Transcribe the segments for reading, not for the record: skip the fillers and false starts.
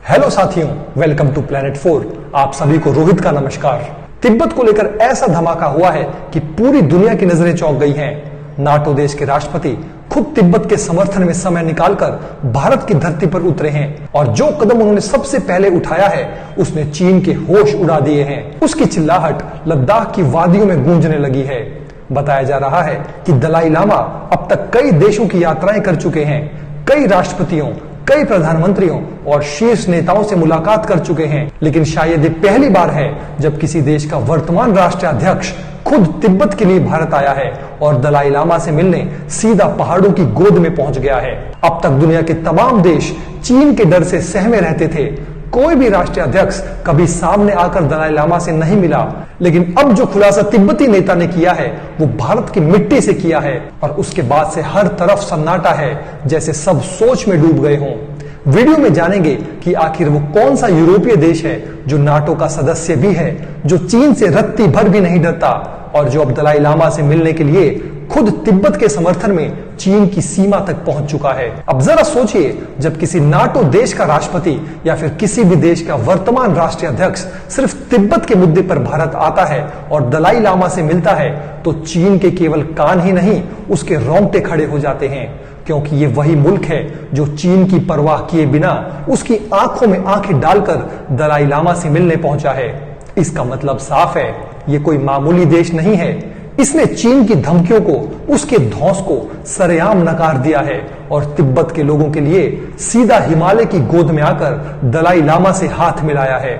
Hello साथियों, welcome to planet 4। आप सभी को रोहित का नमस्कार। तिब्बत को लेकर ऐसा धमाका हुआ है कि पूरी दुनिया की नजरें चौंक गई हैं। नाटो देश के राष्ट्रपति खुद तिब्बत के समर्थन में समय निकालकर भारत की धरती पर उतरे हैं और जो कदम उन्होंने सबसे पहले उठाया है उसने चीन के होश उड़ा दिए हैं। उसकी चिल्लाहट लद्दाख की वादियों में गूंजने लगी है। बताया जा रहा है कि दलाई लामा अब तक कई देशों की यात्राएं कर चुके हैं, कई राष्ट्रपतियों, कई प्रधानमंत्रियों और शीर्ष नेताओं से मुलाकात कर चुके हैं, लेकिन शायद ये पहली बार है जब किसी देश का वर्तमान राष्ट्राध्यक्ष खुद तिब्बत के लिए भारत आया है और दलाई लामा से मिलने सीधा पहाड़ों की गोद में पहुंच गया है। अब तक दुनिया के तमाम देश चीन के डर से सहमे रहते थे। कोई भी राष्ट्राध्यक्ष कभी सामने आकर दलाई लामा से नहीं मिला, लेकिन अब जो खुलासा तिब्बती नेता ने किया है वो भारत की मिट्टी से किया है और उसके बाद से हर तरफ सन्नाटा है, जैसे सब सोच में डूब गए हों। वीडियो में जानेंगे कि आखिर वो कौन सा यूरोपीय देश है जो नाटो का सदस्य भी है, जो चीन से रत्ती भर भी नहीं डरता और जो अब दलाई लामा से मिलने के लिए खुद तिब्बत के समर्थन में चीन की सीमा तक पहुंच चुका है। अब जरा सोचिए, जब किसी नाटो देश का राष्ट्रपति या फिर किसी भी देश का वर्तमान राष्ट्राध्यक्ष सिर्फ तिब्बत के मुद्दे पर भारत आता है और दलाई लामा से मिलता है, तो चीन के केवल कान ही नहीं उसके रोंगटे खड़े हो जाते हैं, क्योंकि ये वही मुल्क है जो चीन की परवाह किए बिना उसकी आंखों में आंखें डालकर दलाई लामा से मिलने पहुंचा है। इसका मतलब साफ है, ये कोई मामूली देश नहीं है। इसने चीन की धमकियों को, उसके धौंस को सरेआम नकार दिया है और तिब्बत के लोगों के लिए सीधा हिमालय की गोद में आकर दलाई लामा से हाथ मिलाया है।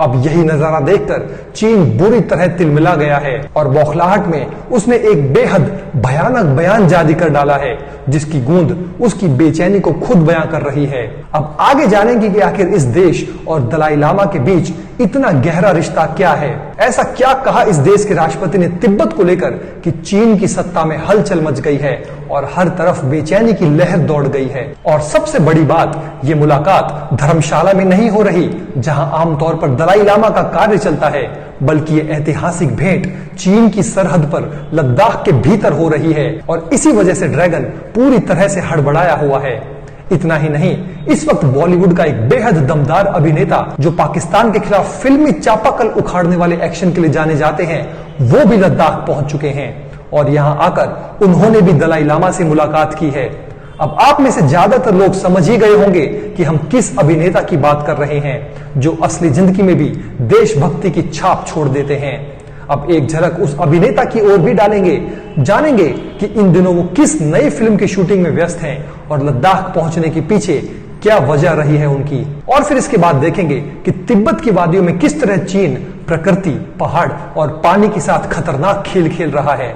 अब यही नजारा देखकर चीन बुरी तरह तिलमिला गया है और बौखलाहट में उसने एक बेहद भयानक बयान जारी कर डाला है, जिसकी गूंज उसकी बेचैनी को खुद बयां कर रही है। अब आगे जानेंगे कि आखिर इस देश और दलाई लामा के बीच इतना गहरा रिश्ता क्या है। ऐसा क्या कहा इस देश के राष्ट्रपति ने तिब्बत को लेकर कि चीन की सत्ता में हलचल मच गई है और हर तरफ बेचैनी की लहर दौड़ गई है। और सबसे बड़ी बात, ये मुलाकात धर्मशाला में नहीं हो रही जहां आमतौर पर दलाई लामा का कार्य चलता है, बल्कि ये ऐतिहासिक भेंट चीन की सरहद पर लद्दाख के भीतर हो रही है और इसी वजह से ड्रैगन पूरी तरह से हड़बड़ाया हुआ है। इतना ही नहीं, इस वक्त बॉलीवुड का एक बेहद दमदार अभिनेता जो पाकिस्तान के खिलाफ फिल्मी चापाकल उखाड़ने वाले एक्शन के लिए जाने जाते हैं, वो भी लद्दाख पहुंच चुके हैं और यहां आकर उन्होंने भी दलाई लामा से मुलाकात की है। अब आप में से ज्यादातर लोग समझ ही गए होंगे कि हम किस अभिनेता की बात कर रहे हैं, जो असली जिंदगी में भी देशभक्ति की छाप छोड़ देते हैं। अब एक झलक उस अभिनेता की ओर भी डालेंगे, जानेंगे कि इन दिनों वो किस नई फिल्म की शूटिंग में व्यस्त हैं और लद्दाख पहुंचने के पीछे क्या वजह रही है उनकी। और फिर इसके बाद देखेंगे कि तिब्बत की वादियों में किस तरह चीन प्रकृति, पहाड़ और पानी के साथ खतरनाक खेल खेल रहा है,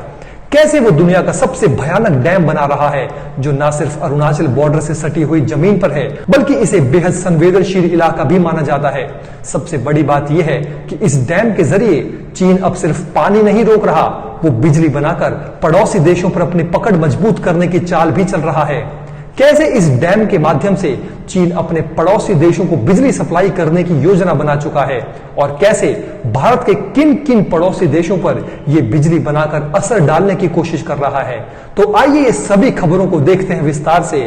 कैसे वो दुनिया का सबसे भयानक डैम बना रहा है जो न सिर्फ अरुणाचल बॉर्डर से सटी हुई जमीन पर है, बल्कि इसे बेहद संवेदनशील इलाका भी माना जाता है। सबसे बड़ी बात यह है कि इस डैम के जरिए चीन अब सिर्फ पानी नहीं रोक रहा, वो बिजली बनाकर पड़ोसी देशों पर अपनी पकड़ मजबूत करने की चाल भी चल रहा है। कैसे इस डैम के माध्यम से चीन अपने पड़ोसी देशों को बिजली सप्लाई करने की योजना बना चुका है और कैसे भारत के किन किन पड़ोसी देशों पर यह बिजली बनाकर असर डालने की कोशिश कर रहा है। तो आइए ये सभी खबरों को देखते हैं विस्तार से।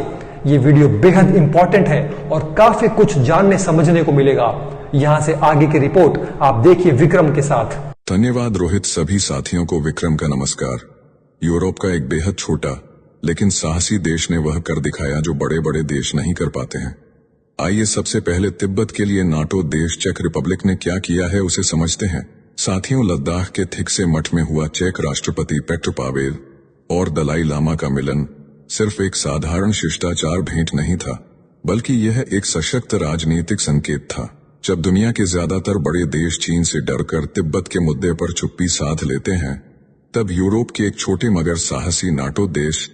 ये वीडियो बेहद इंपॉर्टेंट है और काफी कुछ जानने समझने को मिलेगा। यहां से आगे की रिपोर्ट आप देखिए विक्रम के साथ। धन्यवाद रोहित। सभी साथियों को विक्रम का नमस्कार। यूरोप का एक बेहद छोटा लेकिन साहसी देश ने वह कर दिखाया जो बड़े बड़े देश नहीं कर पाते हैं। आइए सबसे पहले तिब्बत के लिए नाटो देश चेक रिपब्लिक ने क्या किया है उसे समझते हैं। साथियों, लद्दाख के थिक से मठ में हुआ चेक राष्ट्रपति पेट्र पावेल और दलाई लामा का मिलन सिर्फ एक साधारण शिष्टाचार भेंट नहीं था, बल्कि यह एक सशक्त राजनीतिक संकेत था। जब दुनिया के ज्यादातर बड़े देश चीन से डरकर तिब्बत के मुद्दे पर चुप्पी साध लेते हैं, तब यूरोप के एक छोटे मगर साहसी नाटो देश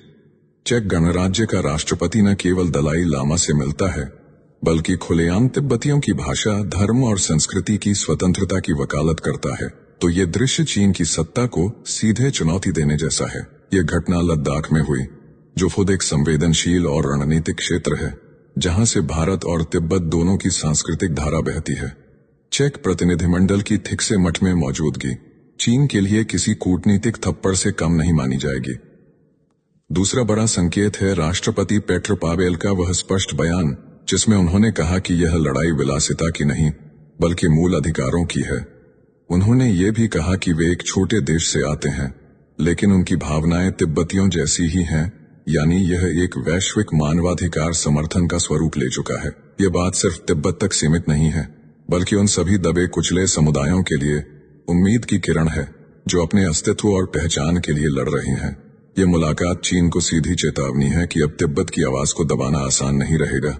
चेक गणराज्य का राष्ट्रपति न केवल दलाई लामा से मिलता है, बल्कि खुलेआम तिब्बतियों की भाषा, धर्म और संस्कृति की स्वतंत्रता की वकालत करता है। तो ये दृश्य चीन की सत्ता को सीधे चुनौती देने जैसा है। ये घटना लद्दाख में हुई, जो खुद एक संवेदनशील और रणनीतिक क्षेत्र है, जहां से भारत और तिब्बत दोनों की सांस्कृतिक धारा बहती है। चेक प्रतिनिधिमंडल की थिक से मठ में मौजूदगी चीन के लिए किसी कूटनीतिक थप्पड़ से कम नहीं मानी जाएगी। दूसरा बड़ा संकेत है राष्ट्रपति पेट्र पावेल का वह स्पष्ट बयान जिसमें उन्होंने कहा कि यह लड़ाई विलासिता की नहीं बल्कि मूल अधिकारों की है। उन्होंने ये भी कहा कि वे एक छोटे देश से आते हैं, लेकिन उनकी भावनाएं तिब्बतियों जैसी ही हैं, यानी यह एक वैश्विक मानवाधिकार समर्थन का स्वरूप ले चुका है। ये बात सिर्फ तिब्बत तक सीमित नहीं है, बल्कि उन सभी दबे कुचले समुदायों के लिए उम्मीद की किरण है जो अपने अस्तित्व और पहचान के लिए लड़ रहे हैं। ये मुलाकात चीन को सीधी चेतावनी है कि अब तिब्बत की आवाज को दबाना आसान नहीं रहेगा।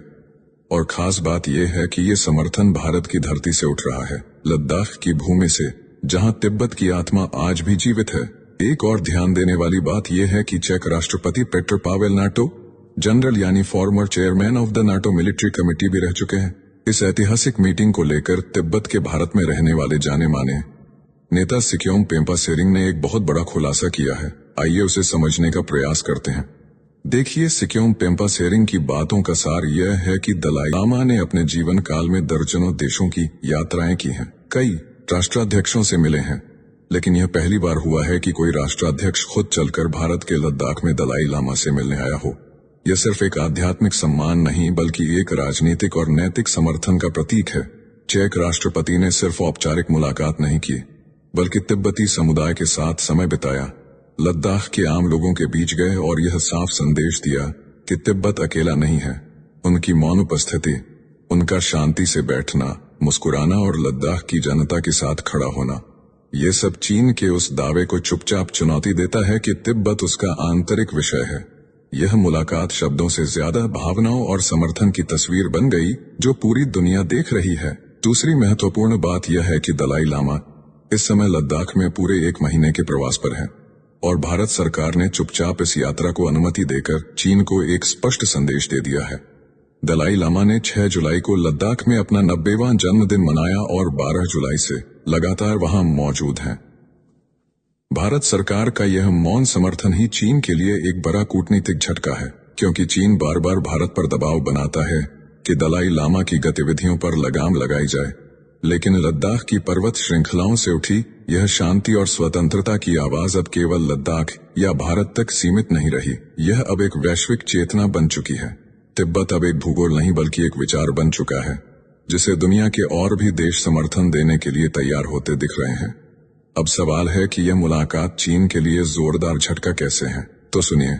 और खास बात यह है कि ये समर्थन भारत की धरती से उठ रहा है, लद्दाख की भूमि से, जहां तिब्बत की आत्मा आज भी जीवित है। एक और ध्यान देने वाली बात यह है कि चेक राष्ट्रपति पेट्र पावेल नाटो जनरल यानी former chairman of the NATO military committee भी रह चुके हैं। इस ऐतिहासिक मीटिंग को लेकर तिब्बत के भारत में रहने वाले जाने माने नेता सिक्योम पेम्पा सेरिंग ने एक बहुत बड़ा खुलासा किया है। आइए उसे समझने का प्रयास करते हैं। देखिए, सिक्योम पेम्पा सेरिंग की बातों का सार यह है कि दलाई लामा ने अपने जीवन काल में दर्जनों देशों की यात्राएं की हैं, कई राष्ट्राध्यक्षों से मिले हैं, लेकिन यह पहली बार हुआ है कि कोई राष्ट्राध्यक्ष खुद चलकर भारत के लद्दाख में दलाई लामा से मिलने आया हो। यह सिर्फ एक आध्यात्मिक सम्मान नहीं बल्कि एक राजनीतिक और नैतिक समर्थन का प्रतीक है। चेक राष्ट्रपति ने सिर्फ औपचारिक मुलाकात नहीं की, बल्कि तिब्बती समुदाय के साथ समय बिताया, लद्दाख के आम लोगों के बीच गए और यह साफ संदेश दिया कि तिब्बत अकेला नहीं है। उनकी मौन उपस्थिति, उनका शांति से बैठना, मुस्कुराना और लद्दाख की जनता के साथ खड़ा होना, ये सब चीन के उस दावे को चुपचाप चुनौती देता है कि तिब्बत उसका आंतरिक विषय है। यह मुलाकात शब्दों से ज्यादा भावनाओं और समर्थन की तस्वीर बन गई जो पूरी दुनिया देख रही है। दूसरी महत्वपूर्ण बात यह है कि दलाई लामा इस समय लद्दाख में पूरे 1 महीने के प्रवास पर है और भारत सरकार ने चुपचाप इस यात्रा को अनुमति देकर चीन को एक स्पष्ट संदेश दे दिया है। दलाई लामा ने 6 जुलाई को लद्दाख में अपना 90वां जन्मदिन मनाया और 12 जुलाई से लगातार वहां मौजूद हैं। भारत सरकार का यह मौन समर्थन ही चीन के लिए एक बड़ा कूटनीतिक झटका है, क्योंकि चीन बार बार भारत पर दबाव बनाता है कि दलाई लामा की गतिविधियों पर लगाम लगाई जाए, लेकिन लद्दाख की पर्वत श्रृंखलाओं से उठी यह शांति और स्वतंत्रता की आवाज अब केवल लद्दाख या भारत तक सीमित नहीं रही। यह अब एक वैश्विक चेतना बन चुकी है। तिब्बत अब एक भूगोल नहीं बल्कि एक विचार बन चुका है, जिसे दुनिया के और भी देश समर्थन देने के लिए तैयार होते दिख रहे हैं। अब सवाल है कि यह मुलाकात चीन के लिए जोरदार झटका कैसे है। तो सुनिए,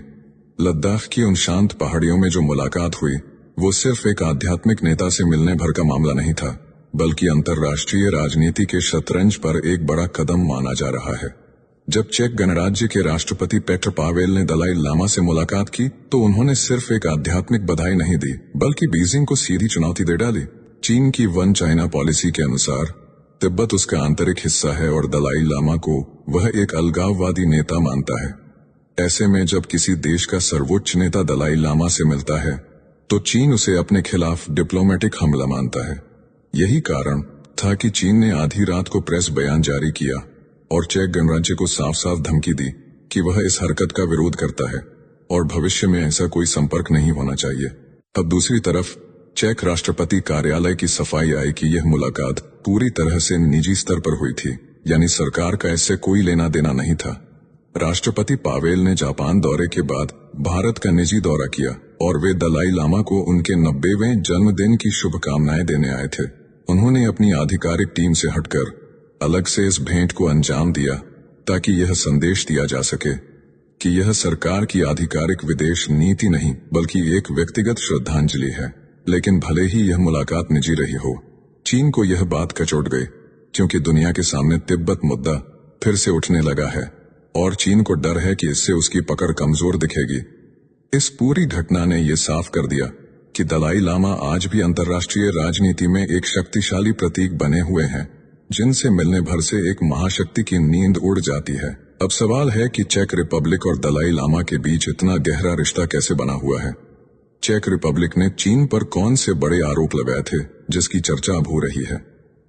लद्दाख की उन शांत पहाड़ियों में जो मुलाकात हुई वो सिर्फ एक आध्यात्मिक नेता से मिलने भर का मामला नहीं था, बल्कि अंतर्राष्ट्रीय राजनीति के शतरंज पर एक बड़ा कदम माना जा रहा है। जब चेक गणराज्य के राष्ट्रपति पेट्र पावेल ने दलाई लामा से मुलाकात की तो उन्होंने सिर्फ एक आध्यात्मिक बधाई नहीं दी, बल्कि बीजिंग को सीधी चुनौती दे डाली। चीन की वन चाइना पॉलिसी के अनुसार तिब्बत उसका आंतरिक हिस्सा है और दलाई लामा को वह एक अलगाववादी नेता मानता है। ऐसे में जब किसी देश का सर्वोच्च नेता दलाई लामा से मिलता है तो चीन उसे अपने खिलाफ डिप्लोमेटिक हमला मानता है। यही कारण था कि चीन ने आधी रात को प्रेस बयान जारी किया और चेक गणराज्य को साफ साफ धमकी दी कि वह इस हरकत का विरोध करता है और भविष्य में ऐसा कोई संपर्क नहीं होना चाहिए। अब दूसरी तरफ चेक राष्ट्रपति कार्यालय की सफाई आई कि यह मुलाकात पूरी तरह से निजी स्तर पर हुई थी, यानी सरकार का इससे कोई लेना देना नहीं था। राष्ट्रपति पावेल ने जापान दौरे के बाद भारत का निजी दौरा किया और वे दलाई लामा को उनके 90वें जन्मदिन की शुभकामनाएं देने आए थे। उन्होंने अपनी आधिकारिक टीम से हटकर अलग से इस भेंट को अंजाम दिया ताकि यह संदेश दिया जा सके कि यह सरकार की आधिकारिक विदेश नीति नहीं बल्कि एक व्यक्तिगत श्रद्धांजलि है। लेकिन भले ही यह मुलाकात निजी रही हो, चीन को यह बात कचोट गई, क्योंकि दुनिया के सामने तिब्बत मुद्दा फिर से उठने लगा है और चीन को डर है कि इससे उसकी पकड़ कमजोर दिखेगी। इस पूरी घटना ने यह साफ कर दिया कि दलाई लामा आज भी अंतर्राष्ट्रीय राजनीति में एक शक्तिशाली प्रतीक बने हुए हैं, जिनसे मिलने भर से एक महाशक्ति की नींद उड़ जाती है। अब सवाल है कि चेक रिपब्लिक और दलाई लामा के बीच इतना गहरा रिश्ता कैसे बना हुआ है। चेक रिपब्लिक ने चीन पर कौन से बड़े आरोप लगाए थे जिसकी चर्चा अब हो रही है,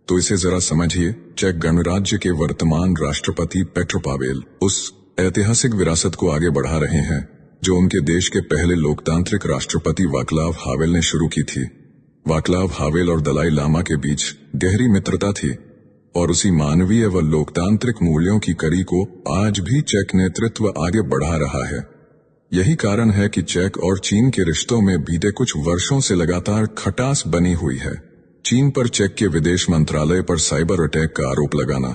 तो इसे जरा समझिए। चेक गणराज्य के वर्तमान राष्ट्रपति पेट्र पावेल उस ऐतिहासिक विरासत को आगे बढ़ा रहे हैं जो उनके देश के पहले लोकतांत्रिक राष्ट्रपति वाक्लाव हावेल ने शुरू की थी। वाक्लाव हावेल और दलाई लामा के बीच गहरी मित्रता थी और उसी मानवीय व लोकतांत्रिक मूल्यों की कड़ी को आज भी चेक नेतृत्व आगे बढ़ा रहा है। यही कारण है कि चेक और चीन के रिश्तों में बीते कुछ वर्षों से लगातार खटास बनी हुई है। चीन पर चेक के विदेश मंत्रालय पर साइबर अटैक का आरोप लगाना,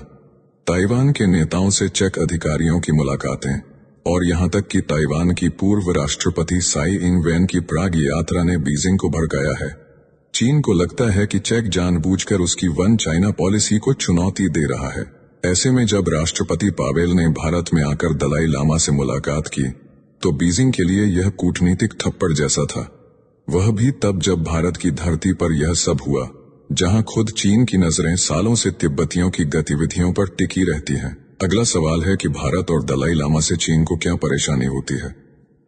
ताइवान के नेताओं से चेक अधिकारियों की मुलाकातें और यहां तक कि ताइवान की पूर्व राष्ट्रपति साई इंग वेन की प्राग यात्रा ने बीजिंग को भड़काया है। चीन को लगता है कि चेक जानबूझकर उसकी वन चाइना पॉलिसी को चुनौती दे रहा है। ऐसे में जब राष्ट्रपति पावेल ने भारत में आकर दलाई लामा से मुलाकात की तो बीजिंग के लिए यह कूटनीतिक थप्पड़ जैसा था। वह भी तब जब भारत की धरती पर यह सब हुआ, जहां खुद चीन की नजरें सालों से तिब्बतियों की गतिविधियों पर टिकी रहती हैं। अगला सवाल है कि भारत और दलाई लामा से चीन को क्या परेशानी होती है।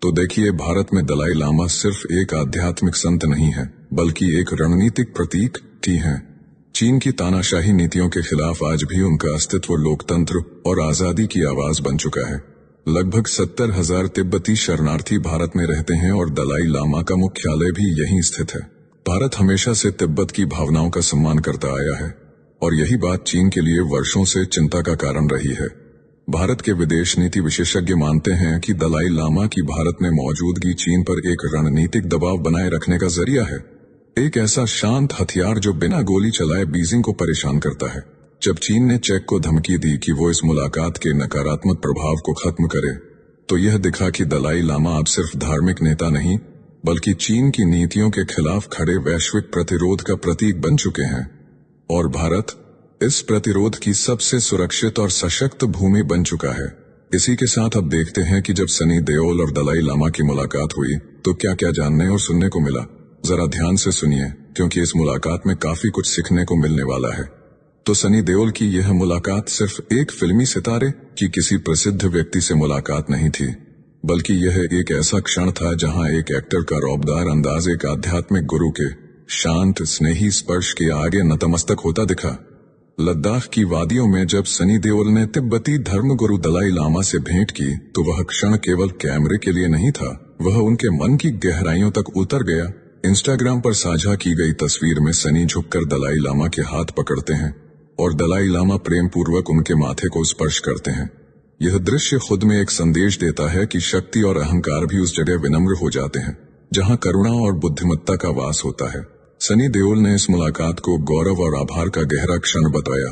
तो देखिए, भारत में दलाई लामा सिर्फ एक आध्यात्मिक संत नहीं है, बल्कि एक रणनीतिक प्रतीक भी है। चीन की तानाशाही नीतियों के खिलाफ आज भी उनका अस्तित्व लोकतंत्र और आजादी की आवाज बन चुका है। लगभग 70,000 तिब्बती शरणार्थी भारत में रहते हैं और दलाई लामा का मुख्यालय भी यहीं स्थित है। भारत हमेशा से तिब्बत की भावनाओं का सम्मान करता आया है और यही बात चीन के लिए वर्षों से चिंता का कारण रही है। भारत के विदेश नीति विशेषज्ञ मानते हैं कि दलाई लामा की भारत में मौजूदगी चीन पर एक रणनीतिक दबाव बनाए रखने का जरिया है, एक ऐसा शांत हथियार जो बिना गोली चलाए बीजिंग को परेशान करता है। जब चीन ने चेक को धमकी दी कि वो इस मुलाकात के नकारात्मक प्रभाव को खत्म करे, तो यह दिखा कि दलाई लामा अब सिर्फ धार्मिक नेता नहीं, बल्कि चीन की नीतियों के खिलाफ खड़े वैश्विक प्रतिरोध का प्रतीक बन चुके हैं। और भारत इस प्रतिरोध की सबसे सुरक्षित और सशक्त भूमि बन चुका है। इसी के साथ अब देखते हैं कि जब सनी देओल और दलाई लामा की मुलाकात हुई तो क्या क्या जानने और सुनने को मिला। जरा ध्यान से सुनिए, क्योंकि इस मुलाकात में काफी कुछ सीखने को मिलने वाला है। तो सनी देओल की यह मुलाकात सिर्फ एक फिल्मी सितारे की किसी प्रसिद्ध व्यक्ति से मुलाकात नहीं थी, बल्कि यह एक ऐसा क्षण था जहां एक एक्टर का रौबदार अंदाज एक आध्यात्मिक गुरु के शांत स्नेही स्पर्श के आगे नतमस्तक होता दिखा। लद्दाख की वादियों में जब सनी देओल ने तिब्बती धर्मगुरु दलाई लामा से भेंट की तो वह क्षण केवल कैमरे के लिए नहीं था, वह उनके मन की गहराइयों तक उतर गया। इंस्टाग्राम पर साझा की गई तस्वीर में सनी झुककर दलाई लामा के हाथ पकड़ते हैं और दलाई लामा प्रेम पूर्वक उनके माथे को स्पर्श करते हैं। यह दृश्य खुद में एक संदेश देता है कि शक्ति और अहंकार भी उस जगह विनम्र हो जाते हैं जहां करुणा और बुद्धिमत्ता का वास होता है। सनी देओल ने इस मुलाकात को गौरव और आभार का गहरा क्षण बताया,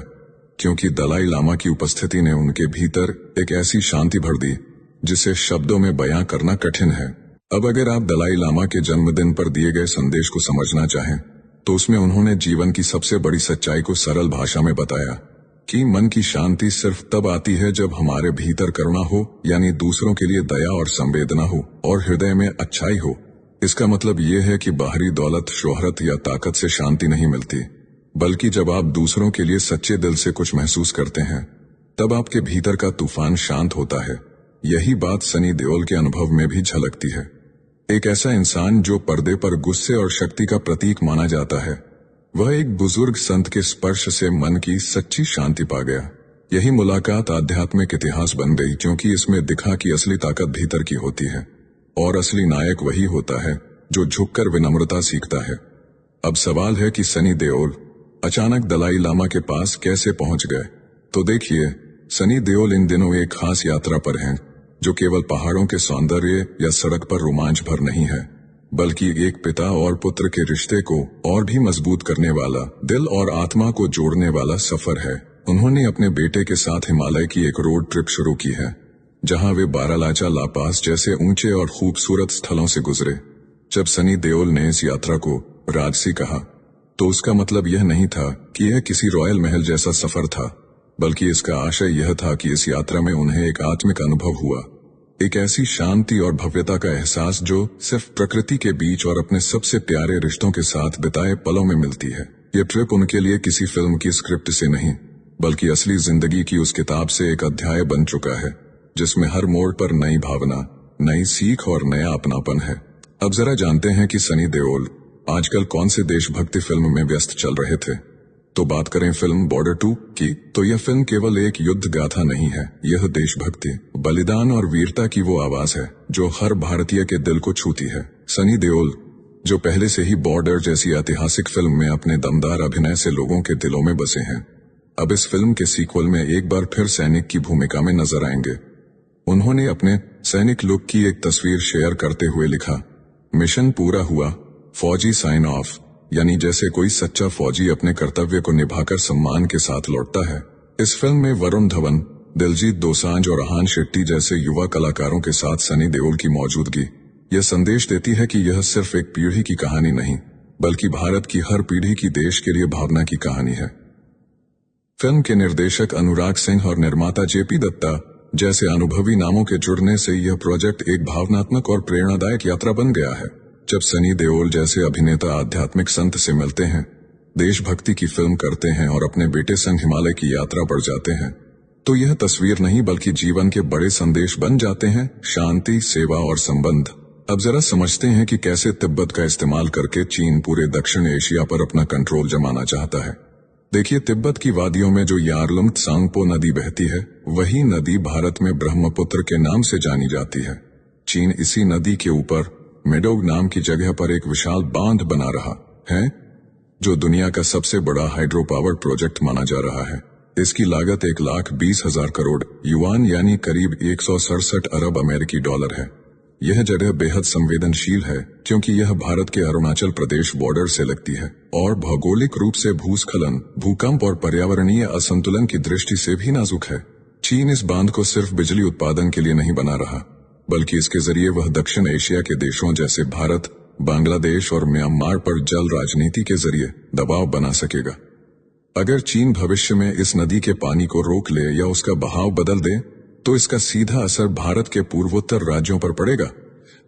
क्योंकि दलाई लामा की उपस्थिति ने उनके भीतर एक ऐसी शांति भर दी जिसे शब्दों में बयां करना कठिन है। अब अगर आप दलाई लामा के जन्मदिन पर दिए गए संदेश को समझना चाहें तो उसमें उन्होंने जीवन की सबसे बड़ी सच्चाई को सरल भाषा में बताया कि मन की शांति सिर्फ तब आती है जब हमारे भीतर करुणा हो, यानी दूसरों के लिए दया और संवेदना हो, और हृदय में अच्छाई हो। इसका मतलब ये है कि बाहरी दौलत, शोहरत या ताकत से शांति नहीं मिलती, बल्कि जब आप दूसरों के लिए सच्चे दिल से कुछ महसूस करते हैं तब आपके भीतर का तूफान शांत होता है। यही बात सनी देओल के अनुभव में भी झलकती है। एक ऐसा इंसान जो पर्दे पर गुस्से और शक्ति का प्रतीक माना जाता है, वह एक बुजुर्ग संत के स्पर्श से मन की सच्ची शांति पा गया। यही मुलाकात आध्यात्मिक इतिहास बन गई, क्योंकि इसमें दिखा कि असली ताकत भीतर की होती है और असली नायक वही होता है जो झुककर विनम्रता सीखता है। अब सवाल है कि सनी देओल अचानक दलाई लामा के पास कैसे पहुंच गए। तो देखिए, सनी देओल इन दिनों एक खास यात्रा पर हैं, जो केवल पहाड़ों के सौंदर्य या सड़क पर रोमांच भर नहीं है, बल्कि एक पिता और पुत्र के रिश्ते को और भी मजबूत करने वाला, दिल और आत्मा को जोड़ने वाला सफर है। उन्होंने अपने बेटे के साथ हिमालय की एक रोड ट्रिप शुरू की है, जहां वे बारालाचा, ला पास जैसे ऊंचे और खूबसूरत स्थलों से गुजरे। जब सनी देओल ने इस यात्रा को राजसी कहा तो उसका मतलब यह नहीं था कि यह किसी रॉयल महल जैसा सफर था, बल्कि इसका आशय यह था कि इस यात्रा में उन्हें एक आत्मिक अनुभव हुआ, एक ऐसी शांति और भव्यता का एहसास जो सिर्फ प्रकृति के बीच और अपने सबसे प्यारे रिश्तों के साथ बिताए पलों में मिलती है। ये ट्रिप उनके लिए किसी फिल्म की स्क्रिप्ट से नहीं, बल्कि असली जिंदगी की उस किताब से एक अध्याय बन चुका है, जिसमें हर मोड़ पर नई भावना, नई सीख और नया अपनापन है। अब जरा जानते हैं कि सनी देओल आजकल कौन से देशभक्ति फिल्म में व्यस्त चल रहे थे। तो बात करें फिल्म बॉर्डर 2 की, तो यह फिल्म केवल एक युद्ध गाथा नहीं है, यह देशभक्ति, बलिदान और वीरता की वो आवाज है जो हर भारतीय के दिल को छूती है। सनी देओल, जो पहले से ही बॉर्डर जैसी ऐतिहासिक फिल्म में अपने दमदार अभिनय से लोगों के दिलों में बसे हैं, अब इस फिल्म के सीक्वल में एक बार फिर सैनिक की भूमिका में नजर आएंगे। उन्होंने अपने सैनिक लुक की एक तस्वीर शेयर करते हुए लिखा, मिशन पूरा हुआ, फौजी साइन ऑफ। यानी जैसे कोई सच्चा फौजी अपने कर्तव्य को निभाकर सम्मान के साथ लौटता है। इस फिल्म में वरुण धवन, दिलजीत दोसांझ और आहान शेट्टी जैसे युवा कलाकारों के साथ सनी देओल की मौजूदगी यह संदेश देती है कि यह सिर्फ एक पीढ़ी की कहानी नहीं, बल्कि भारत की हर पीढ़ी की देश के लिए भावना की कहानी है। फिल्म के निर्देशक अनुराग सिंह और निर्माता जेपी दत्ता जैसे अनुभवी नामों के जुड़ने से यह प्रोजेक्ट एक भावनात्मक और प्रेरणादायक यात्रा बन गया है। जब सनी देओल जैसे अभिनेता आध्यात्मिक संत से मिलते हैं, देशभक्ति की फिल्म करते हैं और अपने बेटे संग हिमालय की यात्रा पर जाते हैं, तो यह तस्वीर नहीं बल्कि जीवन के बड़े संदेश बन जाते हैं। शांति, सेवा और संबंध। अब जरा समझते हैं कि कैसे तिब्बत का इस्तेमाल करके चीन पूरे दक्षिण एशिया पर अपना कंट्रोल जमाना चाहता है। देखिए, तिब्बत की वादियों में जो यारलुंग त्सांगपो नदी बहती है, वही नदी भारत में ब्रह्मपुत्र के नाम से जानी जाती है। चीन इसी नदी के ऊपर मेडोग नाम की जगह पर एक विशाल बांध बना रहा है, जो दुनिया का सबसे बड़ा हाइड्रो पावर प्रोजेक्ट माना जा रहा है। इसकी लागत 1,20,000 करोड़ युआन यानी करीब 167 अरब अमेरिकी डॉलर है। यह जगह बेहद संवेदनशील है क्योंकि यह भारत के अरुणाचल प्रदेश बॉर्डर से लगती है और भौगोलिक रूप से भूस्खलन, भूकंप और पर्यावरणीय असंतुलन की दृष्टि से भी नाजुक है। चीन इस बांध को सिर्फ बिजली उत्पादन के लिए नहीं बना रहा, बल्कि इसके जरिए वह दक्षिण एशिया के देशों जैसे भारत, बांग्लादेश और म्यांमार पर जल राजनीति के जरिए दबाव बना सकेगा। अगर चीन भविष्य में इस नदी के पानी को रोक ले या उसका बहाव बदल दे, तो इसका सीधा असर भारत के पूर्वोत्तर राज्यों पर पड़ेगा,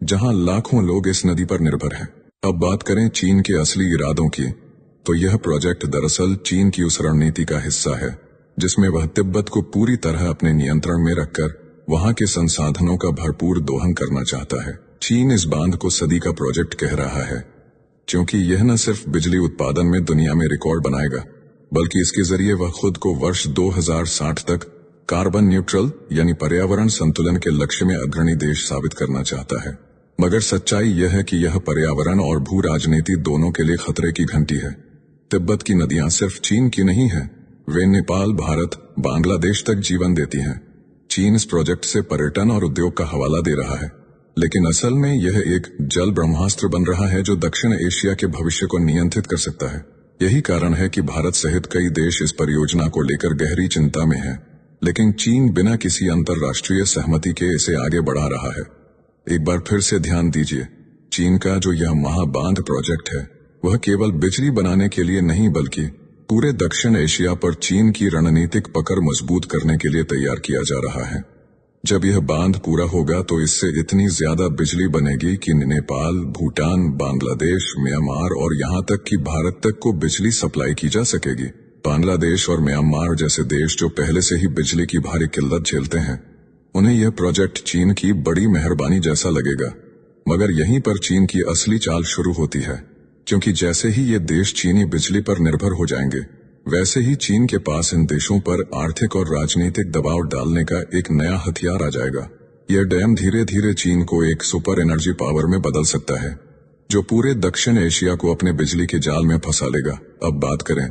जहां लाखों लोग इस नदी पर निर्भर हैं। अब बात करें चीन के असली इरादों की, तो यह प्रोजेक्ट दरअसल चीन की उस रणनीति का हिस्सा है जिसमें वह तिब्बत को पूरी तरह अपने नियंत्रण में रखकर वहां के संसाधनों का भरपूर दोहन करना चाहता है। चीन इस बांध को सदी का प्रोजेक्ट कह रहा है, क्योंकि यह न सिर्फ बिजली उत्पादन में दुनिया में रिकॉर्ड बनाएगा, बल्कि इसके जरिए वह खुद को वर्ष 2060 तक कार्बन न्यूट्रल यानी पर्यावरण संतुलन के लक्ष्य में अग्रणी देश साबित करना चाहता है। मगर सच्चाई यह है कि यह पर्यावरण और भू राजनीति दोनों के लिए खतरे की घंटी है। तिब्बत की नदियां सिर्फ चीन की नहीं है, वे नेपाल, भारत, बांग्लादेश तक जीवन देती हैं। चीन इस प्रोजेक्ट से पर्यटन और उद्योग का हवाला दे रहा है, लेकिन असल में यह एक जल ब्रह्मास्त्र बन रहा है जो दक्षिण एशिया के भविष्य को नियंत्रित कर सकता है। यही कारण है कि भारत सहित कई देश इस परियोजना को लेकर गहरी चिंता में हैं, लेकिन चीन बिना किसी अंतर्राष्ट्रीय सहमति के इसे आगे बढ़ा रहा है। एक बार फिर से ध्यान दीजिए, चीन का जो यह महाबांध प्रोजेक्ट है, वह केवल बिजली बनाने के लिए नहीं, बल्कि पूरे दक्षिण एशिया पर चीन की रणनीतिक पकड़ मजबूत करने के लिए तैयार किया जा रहा है। जब यह बांध पूरा होगा तो इससे इतनी ज्यादा बिजली बनेगी कि नेपाल, भूटान, बांग्लादेश, म्यांमार और यहां तक कि भारत तक को बिजली सप्लाई की जा सकेगी। बांग्लादेश और म्यांमार जैसे देश जो पहले से ही बिजली की भारी किल्लत झेलते हैं, उन्हें यह प्रोजेक्ट चीन की बड़ी मेहरबानी जैसा लगेगा। मगर यहीं पर चीन की असली चाल शुरू होती है, क्योंकि जैसे ही ये देश चीनी बिजली पर निर्भर हो जाएंगे, वैसे ही चीन के पास इन देशों पर आर्थिक और राजनीतिक दबाव डालने का एक नया हथियार आ जाएगा। यह डैम धीरे धीरे चीन को एक सुपर एनर्जी पावर में बदल सकता है, जो पूरे दक्षिण एशिया को अपने बिजली के जाल में फंसा लेगा। अब बात करें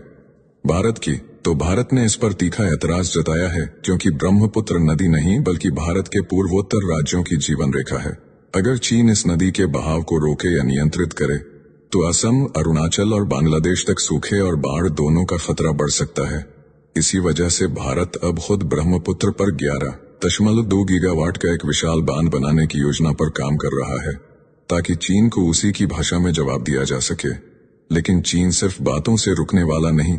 भारत की, तो भारत ने इस पर तीखा ऐतराज जताया है, क्योंकि ब्रह्मपुत्र नदी नहीं बल्कि भारत के पूर्वोत्तर राज्यों की जीवन रेखा है। अगर चीन इस नदी के बहाव को रोके या नियंत्रित करे, तो असम, अरुणाचल और बांग्लादेश तक सूखे और बाढ़ दोनों का खतरा बढ़ सकता है। इसी वजह से भारत अब खुद ब्रह्मपुत्र पर 11.2 गीगावाट का एक विशाल बांध बनाने की योजना पर काम कर रहा है, ताकि चीन को उसी की भाषा में जवाब दिया जा सके। लेकिन चीन सिर्फ बातों से रुकने वाला नहीं,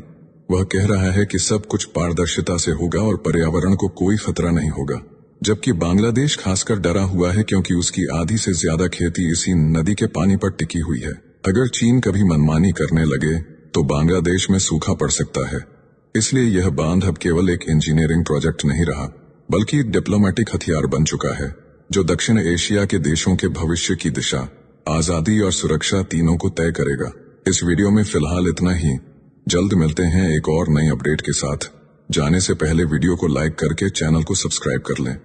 वह कह रहा है कि सब कुछ पारदर्शिता से होगा और पर्यावरण को कोई खतरा नहीं होगा। जबकि बांग्लादेश खासकर डरा हुआ है, क्योंकि उसकी आधी से ज्यादा खेती इसी नदी के पानी पर टिकी हुई है। अगर चीन कभी मनमानी करने लगे तो बांग्लादेश में सूखा पड़ सकता है। इसलिए यह बांध अब केवल एक इंजीनियरिंग प्रोजेक्ट नहीं रहा, बल्कि एक डिप्लोमेटिक हथियार बन चुका है, जो दक्षिण एशिया के देशों के भविष्य की दिशा, आजादी और सुरक्षा तीनों को तय करेगा। इस वीडियो में फिलहाल इतना ही। जल्द मिलते हैं एक और नई अपडेट के साथ। जाने से पहले वीडियो को लाइक करके चैनल को सब्सक्राइब कर लें।